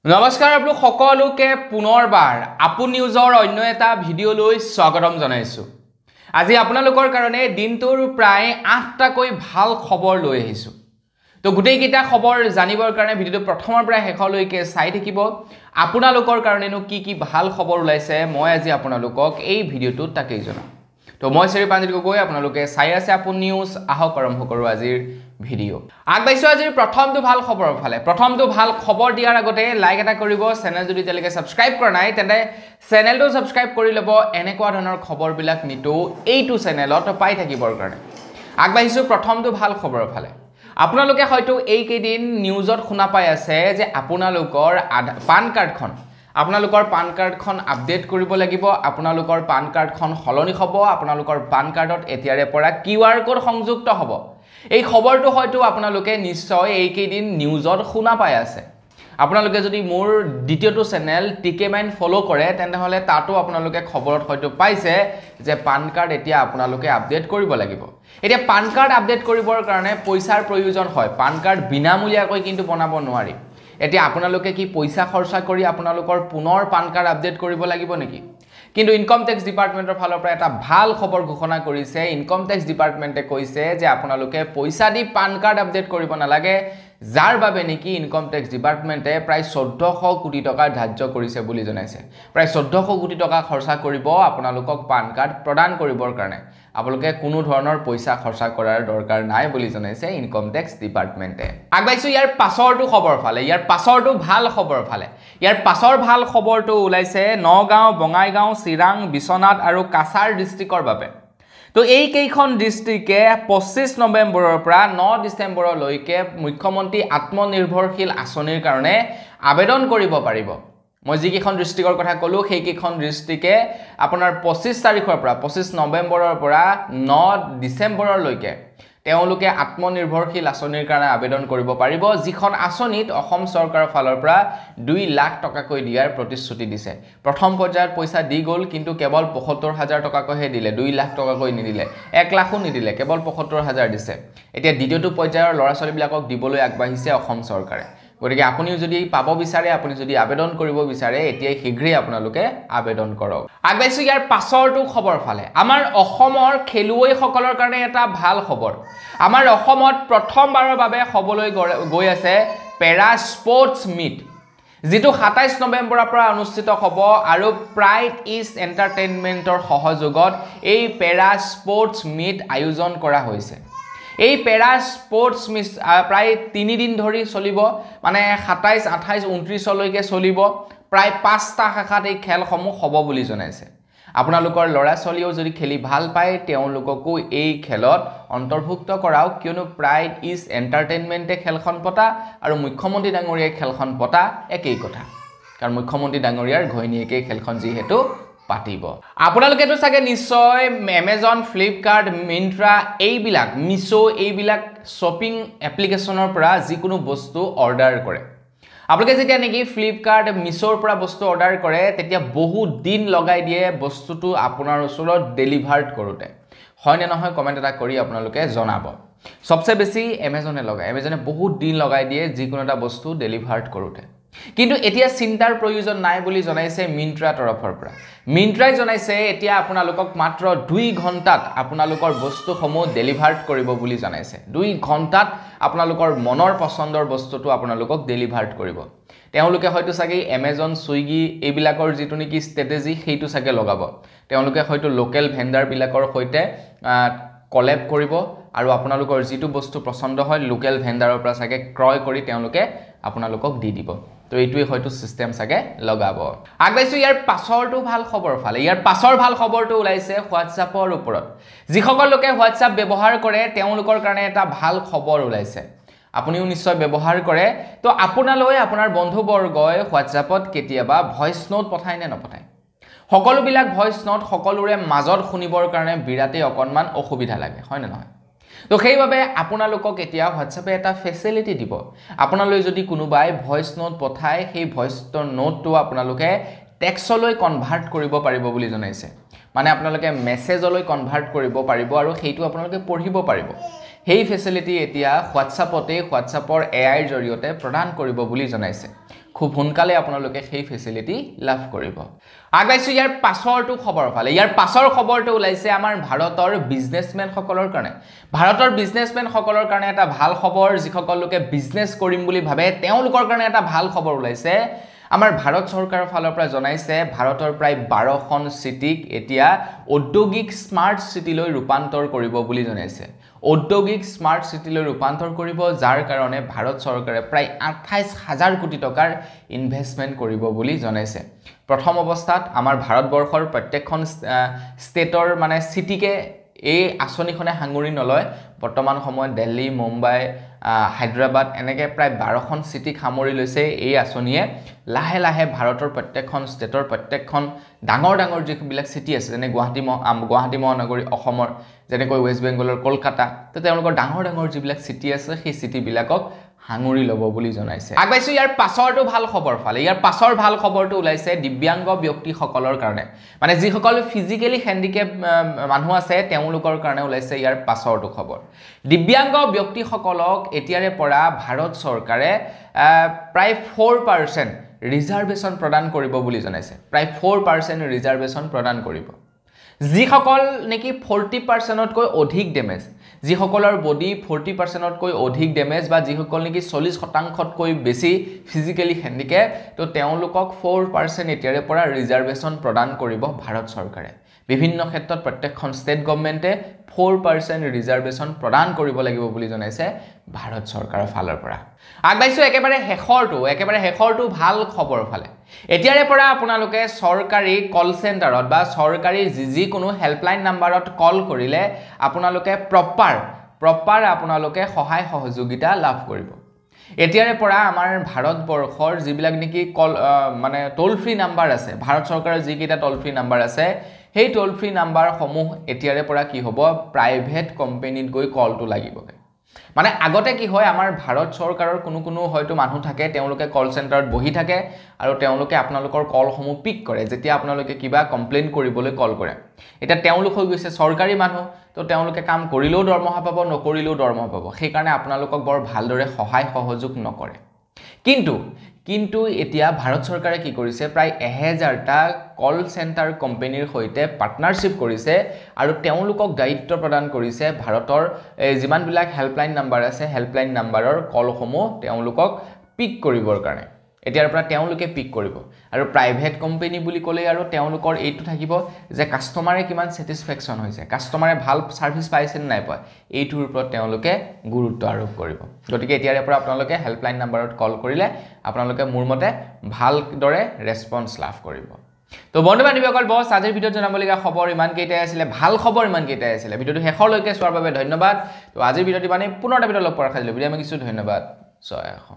নমস্কাৰ আপোনালোক সকলোকে পুনৰবাৰ আপু নিউজৰ অন্য এটা ভিডিঅ'লৈ স্বাগতম জনাইছো। আজি আপোনালোকৰ কাৰণে দিনটোৰ প্ৰায় 8টাকৈ ভাল খবৰ লৈ আহিছো। তো গোটেই কেইটা খবৰ জানিবৰ কাৰণে ভিডিঅ'টো প্ৰথমৰ পৰা শেষলৈকে চাই থাকিব। আপোনালোকৰ কাৰণেনো কি ভাল খবৰ ওলাইছে মই আজি আপোনালোকক এই ভিডিঅ'টোত তাকেই জনাম। তো মই শ্ৰী পাঞ্জিত গগৈ আপোনালোকে চাই আছে আপু নিউজ আহক আৰম্ভ কৰো আজিৰ ভিডিঅ' আগবাইছো আজিৰ প্ৰথমটো ভাল খবৰৰ ফালে। প্ৰথমটো ভাল খবৰ দিয়াৰ আগতে লাইক এটা কৰিব, চেনেল যদি তেলেকে সাবস্ক্ৰাইব কৰা নাই তেন্তে চেনেলটো সাবস্ক্ৰাইব কৰি ল'ব। এনেকুৱা ধৰণৰ খবৰবিলাক নিতৌ এইটো চেনেলত পাই থাকিবৰ কাৰণে। আগবাইছো প্ৰথমটো ভাল খবৰৰ ফালে। আপোনালোকে হয়তো এই কেইদিন নিউজত শুনা পাই আছে যে আপোনালোকৰ পান কাৰ্ডখন আপডেট কৰিব লাগিব, আপোনালোকৰ পান কাৰ্ডখন সলনি হ'ব, আপোনালোকৰ পান কাৰ্ডত এতিয়াৰে পৰা QR কোড সংযুক্ত হ'ব। এই খবৰটো হয়তো আপোনালোকে নিশ্চয় এই কেইদিন নিউজত শুনা পাই আছে। আপোনালোকে যদি মোৰ দ্বিতীয়টো চেনেল টিকে মাইন ফলো কৰে তেন্তে হলে তাতো আপোনালোকে খবৰত হয়তো পাইছে যে পান কাৰ্ড এতিয়া আপোনালোকে আপডেট কৰিব লাগিব। এতিয়া পান কাৰ্ড আপডেট কৰিবৰ কাৰণে পইচাৰ প্ৰয়োজন হয়। পান কাৰ্ড বিনামূলীয়াকৈ কিন্তু বনাব নোৱাৰি। এতিয়া আপোনালোকে কি পইচা খৰচা কৰি আপোনালোকৰ পুনৰ পান কাৰ্ড আপডেট কৰিব লাগিব নেকি? কিন্তু ইনকম টেক্স ডিপাৰ্টমেন্টৰ ফালৰ পৰা এটা ভাল খবৰ ঘোষণা কৰিছে। ইনকম টেক্স ডিপাৰ্টমেন্টে কৈছে যে আপোনালোকে পইচা দি পান কাৰ্ড আপডেট কৰিব নালাগে, যাৰ বাবে নেকি ইনকম টেক্স ডিপাৰ্টমেন্টে প্ৰায় 1400 কোটি টকা ধাৰ্য কৰিছে বুলি জনাইছে। প্ৰায় 1400 কোটি টকা খৰচা কৰিব আপোনালোকক পান কাৰ্ড প্ৰদান কৰিবৰ কাৰণে। আপোনালোকে কোনো ধৰণৰ পইচা খৰচা কৰাৰ দৰকাৰ নাই বুলি জনাইছে ইনকম টেক্স ডিপাৰ্টমেন্টে। আগবাইছো ইয়াৰ পাছৰটো খবৰ ফালে। ইয়াৰ পাছৰটো ভাল খবৰ ফালে। ইয়াৰ পাছৰ ভাল খবৰটো ওলাইছে নগাঁও, বঙাইগাঁও, চিৰাং, বিশ্বনাথ আৰু কাছাৰ ডিষ্ট্ৰিক্টৰ বাবে। তো এই কেইখন ডিষ্ট্ৰিক্টে 25 নৱেম্বৰৰ পৰা 9 ডিচেম্বৰলৈকে মুখ্যমন্ত্ৰী আত্মনিৰ্ভৰশীল আঁচনিৰ কাৰণে আবেদন কৰিব পাৰিব। মই যি কেইখন ডিষ্ট্ৰিক্টৰ কথা ক'লো সেই কেইখন ডিষ্ট্ৰিক্টে আপোনাৰ 25 তাৰিখৰ পৰা 25 নৱেম্বৰৰ পৰা 9 ডিচেম্বৰলৈকে তেওঁলোকে আত্মনিৰ্ভৰশীল আঁচনিৰ কাৰণে আবেদন কৰিব পাৰিব, যিখন আঁচনিত অসম চৰকাৰৰ ফালৰ পৰা 2 লাখ টকাকৈ দিয়াৰ প্ৰতিশ্ৰুতি দিছে। প্ৰথম পৰ্যায়ত পইচা দি গ'ল, কিন্তু কেৱল ৭৫,০০০ টকাকৈহে দিলে, 2 লাখ টকাকৈ নিদিলে, 1 লাখো নিদিলে, কেৱল ৭৫,০০০ দিছে। এতিয়া দ্বিতীয়টো পৰ্যায়ৰ ল'ৰা ছোৱালীবিলাকক দিবলৈ আগবাঢ়িছে অসম চৰকাৰে। গতিকে আপুনিও যদি পাব বিচাৰে, আপুনি যদি আবেদন কৰিব বিচাৰে, এতিয়াই শীঘ্ৰেই আপোনালোকে আবেদন কৰক। আগবাইছো ইয়াৰ পাছৰটো খবৰ ফালে। আমাৰ অসমৰ খেলুৱৈসকলৰ কাৰণে এটা ভাল খবৰ। আমাৰ অসমত প্ৰথমবাৰৰ বাবে হ'বলৈ গৈ আছে পেৰা স্পৰ্টছ মিট, যিটো 27 নৱেম্বৰৰ পৰা অনুষ্ঠিত হ'ব আৰু প্ৰাইড ইষ্ট এণ্টাৰটেইনমেণ্টৰ সহযোগত এই পেৰা স্পৰ্টছ মিট আয়োজন কৰা হৈছে। এই পেৰা স্পৰ্টছ মিট প্ৰায় 3 দিন ধৰি চলিব, মানে 27, 28, 29লৈকে চলিব। প্ৰায় 5টা শাখাত এই খেলসমূহ হ'ব বুলি জনাইছে। আপোনালোকৰ ল'ৰা ছোৱালীও যদি খেলি ভাল পায় তেওঁলোককো এই খেলত অন্তৰ্ভুক্ত কৰাওক, কিয়নো প্ৰাইড ইষ্ট এণ্টাৰটেইনমেণ্টে খেলখন পতা আৰু মুখ্যমন্ত্ৰী ডাঙৰীয়াই খেলখন পতা একেই কথা। কাৰণ মুখ্যমন্ত্ৰী ডাঙৰীয়াৰ ঘৈণীয়েকে খেলখন যিহেতু পাতিব। আপোনালোকেতো চাগে নিশ্চয় এমেজন, ফ্লিপকাৰ্ট, মিন্ত্ৰা, এইবিলাক মিছো, এইবিলাক শ্বপিং এপ্লিকেশ্যনৰ পৰা যিকোনো বস্তু অৰ্ডাৰ কৰে। আপোনালোকে যেতিয়া নেকি ফ্লিপকাৰ্ট, মিছোৰ পৰা বস্তু অৰ্ডাৰ কৰে তেতিয়া বহুত দিন লগাই দিয়ে বস্তুটো আপোনাৰ ওচৰত ডেলিভাৰ্ড কৰোঁতে। হয়নে নহয় কমেণ্ট এটা কৰি আপোনালোকে জনাব। সবচে বেছি এমেজনে লগায়, এমেজনে বহুত দিন লগাই দিয়ে যিকোনো এটা বস্তু ডেলিভাৰ্ড কৰোঁতে। কিন্তু এতিয়া চিন্তাৰ প্ৰয়োজন নাই বুলি জনাইছে মিন্ত্ৰা তৰফৰ পৰা। মিন্ত্ৰাই জনাইছে এতিয়া আপোনালোকক মাত্ৰ 2 ঘণ্টাত আপোনালোকৰ বস্তুসমূহ ডেলিভাৰ্ড কৰিব বুলি জনাইছে। 2 ঘণ্টাত আপোনালোকৰ মনৰ পছন্দৰ বস্তুটো আপোনালোকক ডেলিভাৰ্ড কৰিব। তেওঁলোকে হয়তো চাগে এমেজন, ছুইগি এইবিলাকৰ যিটো নেকি ষ্ট্ৰেটেজি সেইটো চাগে লগাব। তেওঁলোকে হয়তো লোকেল ভেণ্ডাৰবিলাকৰ সৈতে কলেব কৰিব আৰু আপোনালোকৰ যিটো বস্তু পছন্দ হয় লোকেল ভেণ্ডাৰৰ পৰা চাগে ক্ৰয় কৰি তেওঁলোকে আপোনালোকক দি দিব। তো এইটোৱে হয়তো সিস্টেম চাগে লগাব। আগবাইছো ইয়াৰ পাছৰটো ভাল খবৰ ফালে। ইয়াৰ পাছৰ ভাল খবৰটো ওলাইছে হোৱাটছআপৰ ওপৰত। যিসকল লোকে হোৱাটছআপ ব্যৱহাৰ কৰে তেওঁলোকৰ কাৰণে এটা ভাল খবৰ ওলাইছে। আপুনিও নিশ্চয় ব্যৱহাৰ কৰে। তো আপোনালৈ আপোনাৰ বন্ধুবৰ্গই হোৱাটছআপত কেতিয়াবা ভইচ নোট পঠায় নে নপঠায়? সকলোবিলাক ভইচ নোট সকলোৰে মাজত শুনিবৰ কাৰণে বিৰাটেই অকণমান অসুবিধা লাগে, হয়নে নহয়? তো সেইবাবে আপোনালোকক এতিয়া হোৱাটছআপে এটা ফেচিলিটি দিব। আপোনালৈ যদি কোনোবাই ভইচ নোট পঠায় সেই ভইচ নোটটো আপোনালোকে টেক্সটলৈ কনভাৰ্ট কৰিব পাৰিব বুলি জনাইছে। মানে আপোনালোকে মেছেজলৈ কনভাৰ্ট কৰিব পাৰিব আৰু সেইটো আপোনালোকে পঢ়িব পাৰিব। সেই ফেচিলিটি এতিয়া হোৱাটছআপৰ AI ৰ জৰিয়তে প্ৰদান কৰিব বুলি জনাইছে খুব সোনকালে আপোনালোকে সেই ফেচিলিটি লাভ কৰিব আগবাইছো ইয়াৰ পাছৰটো খবৰ ফালে ইয়াৰ পাছৰ খবৰটো ওলাইছে আমাৰ ভাৰতৰ বিজনেছমেন সকলৰ কাৰণে ভাৰতৰ বিজনেছমেন সকলৰ কাৰণে এটা ভাল খবৰ যিসকল লোকে বিজনেছ কৰিম বুলি ভাবে তেওঁলোকৰ কাৰণে এটা ভাল খবৰ ওলাইছে আমাৰ ভাৰত চৰকাৰৰ ফালৰ পৰা জনাইছে ভাৰতৰ প্ৰায় 12খন চিটিক এতিয়া ঔদ্যোগিক স্মাৰ্ট চিটিলৈ ৰূপান্তৰ কৰিব বুলি জনাইছে ঔদ্যোগিক স্মাৰ্ট চিটিলৈ ৰূপান্তৰ কৰিব যাৰ কাৰণে ভাৰত চৰকাৰে প্ৰায় 28,000 কোটি টকাৰ ইনভেষ্টমেন্ট কৰিব বুলি জনাইছে প্ৰথম অৱস্থাত আমাৰ ভাৰতবৰ্ষৰ প্ৰত্যেকখন ষ্টেটৰ মানে চিটিকে এই আঁচনিখনে হাঙুৰি নলয় বৰ্তমান সময়ত দিল্লী মুম্বাই হায়দৰাবাদ এনেকৈ প্ৰায় 12খন চিটি সামৰি লৈছে এই আঁচনিয়ে লাহে লাহে ভাৰতৰ প্ৰত্যেকখন ষ্টেটৰ প্ৰত্যেকখন ডাঙৰ ডাঙৰ যিবিলাক চিটি আছে যেনে গুৱাহাটী মহানগৰী অসমৰ যেনেকৈ ৱেষ্ট বেংগলৰ কলকাতা তো তেওঁলোকৰ ডাঙৰ ডাঙৰ যিবিলাক চিটি আছে সেই চিটিবিলাকক হাঙুৰি ল'ব বুলি জনাইছে আগবাইছো ইয়াৰ পাছৰটো ভাল খবৰ ফালে ইয়াৰ পাছৰ ভাল খবৰটো ওলাইছে দিব্যাংগ ব্যক্তিসকলৰ কাৰণে মানে যিসকল ফিজিক্যালি হ্যান্ডিক্যাপ মানুহ আছে তেওঁলোকৰ কাৰণে ওলাইছে ইয়াৰ পাছৰটো খবৰ দিব্যাংগ ব্যক্তিসকলক এতিয়াৰে পৰা ভাৰত চৰকাৰে প্ৰায় 4% ৰিজাৰ্ভেশন প্ৰদান কৰিব বুলি জনাইছে প্ৰায় 4% ৰিজাৰ্ভেশন প্ৰদান কৰিব যিসকল নেকি 40% তকৈ অধিক ডেমেজ যিসকলৰ বডি 40% তকৈ অধিক ডেমেজ বা যিসকল নেকি 40% তকৈ বেছি ফিজিক্যালি হ্যান্ডিক্যাপ তো তেওঁলোকক 4% এতিয়াৰে পৰা ৰিজাৰ্ভেশন প্ৰদান কৰিব ভাৰত চৰকাৰে বিভিন্ন ক্ষেত্ৰত প্ৰত্যেকখন ষ্টেট গভৰ্ণমেণ্টে 4% ৰিজাৰ্ভেশন প্ৰদান কৰিব লাগিব বুলি জনাইছে ভাৰত চৰকাৰৰ ফালৰ পৰা আগবাইছো একেবাৰে হেখৰটো ভাল খবৰ ফালে এতিয়াৰে পৰা আপোনালোকে চৰকাৰী কল চেণ্টাৰত বা চৰকাৰী যিকোনো হেল্পলাইন নাম্বাৰত কল কৰিলে আপোনালোকে প্ৰপাৰ আপোনালোকে সহায় সহযোগিতা লাভ কৰিব এতিয়াৰে পৰা আমাৰ ভাৰতবৰ্ষৰ যিবিলাক নেকি কল মানে টোল ফ্ৰী নাম্বাৰ আছে ভাৰত চৰকাৰৰ যিকেইটা টোল ফ্ৰী নাম্বাৰ আছে সেই টোল ফ্ৰী নাম্বাৰ সমূহ এতিয়াৰে পৰা কি হ'ব প্ৰাইভেট কোম্পানীত গৈ কলটো লাগিব মানে আগতে কি হয় আমাৰ ভাৰত চৰকাৰৰ কোনো হয়তো মানুহ থাকে তেওঁলোকে কল চেণ্টাৰত বহি থাকে আৰু তেওঁলোকে আপোনালোকৰ কলসমূহ পিক কৰে যেতিয়া আপোনালোকে কিবা কমপ্লেইন কৰিবলৈ কল কৰে এটা তেওঁলোক হৈ গৈছে চৰকাৰী মানুহ তো তেওঁলোকে কাম কৰিলেও দৰমহা পাব নকৰিলেও দৰমহা পাব সেই কাৰণে আপোনালোকক বৰ ভালদৰে সহায় সহযোগ নকৰে কিন্তু এতিয়া ভাৰত চৰকাৰে কি কৰিছে প্ৰায় 1000টা কল চেণ্টাৰ কোম্পানীৰ সৈতে পাৰ্টনাৰশ্বিপ কৰিছে আৰু তেওঁলোকক দায়িত্ব প্ৰদান কৰিছে ভাৰতৰ যিমানবিলাক হেল্পলাইন নাম্বাৰ আছে হেল্পলাইন নাম্বাৰৰ কলসমূহ তেওঁলোকক পিক কৰিবৰ কাৰণে এতিয়াৰ পৰা তেওঁলোকে পিক কৰিব আৰু প্ৰাইভেট কোম্পানী বুলি ক'লে আৰু তেওঁলোকৰ এইটো থাকিব যে কাস্টমাৰে কিমান স্যাটিসফ্যাকশন হৈছে কাস্টমাৰে ভাল সাৰ্ভিস পাইছে নাই পায় এইটোৰ ওপৰত তেওঁলোকে গুৰুত্ব আৰোপ কৰিব গতিকে এতিয়াৰে পৰা আপোনালোকে হেল্পলাইন নাম্বাৰত কল কৰিলে আপোনালোকে মোৰ মতে ভাল দৰে ৰেসপন্স লাভ কৰিব তো বন্ধু বান্ধৱীসকল বস আজিৰ ভিডিঅ'ত জনাবলগীয়া খবৰ ইমান কেইটাই আছিল ভাল খবৰ ইমান কেইটাই আছিল ভিডিঅ'টো শেষলৈকে চোৱাৰ বাবে ধন্যবাদ তো আজিৰ ভিডিঅ'টো মানে পুনৰ এটা ভিডিঅ' লগ পোৱাৰ খাজিলো ভিডিঅ' আমি কিছু ধন্যবাদ জয় অসম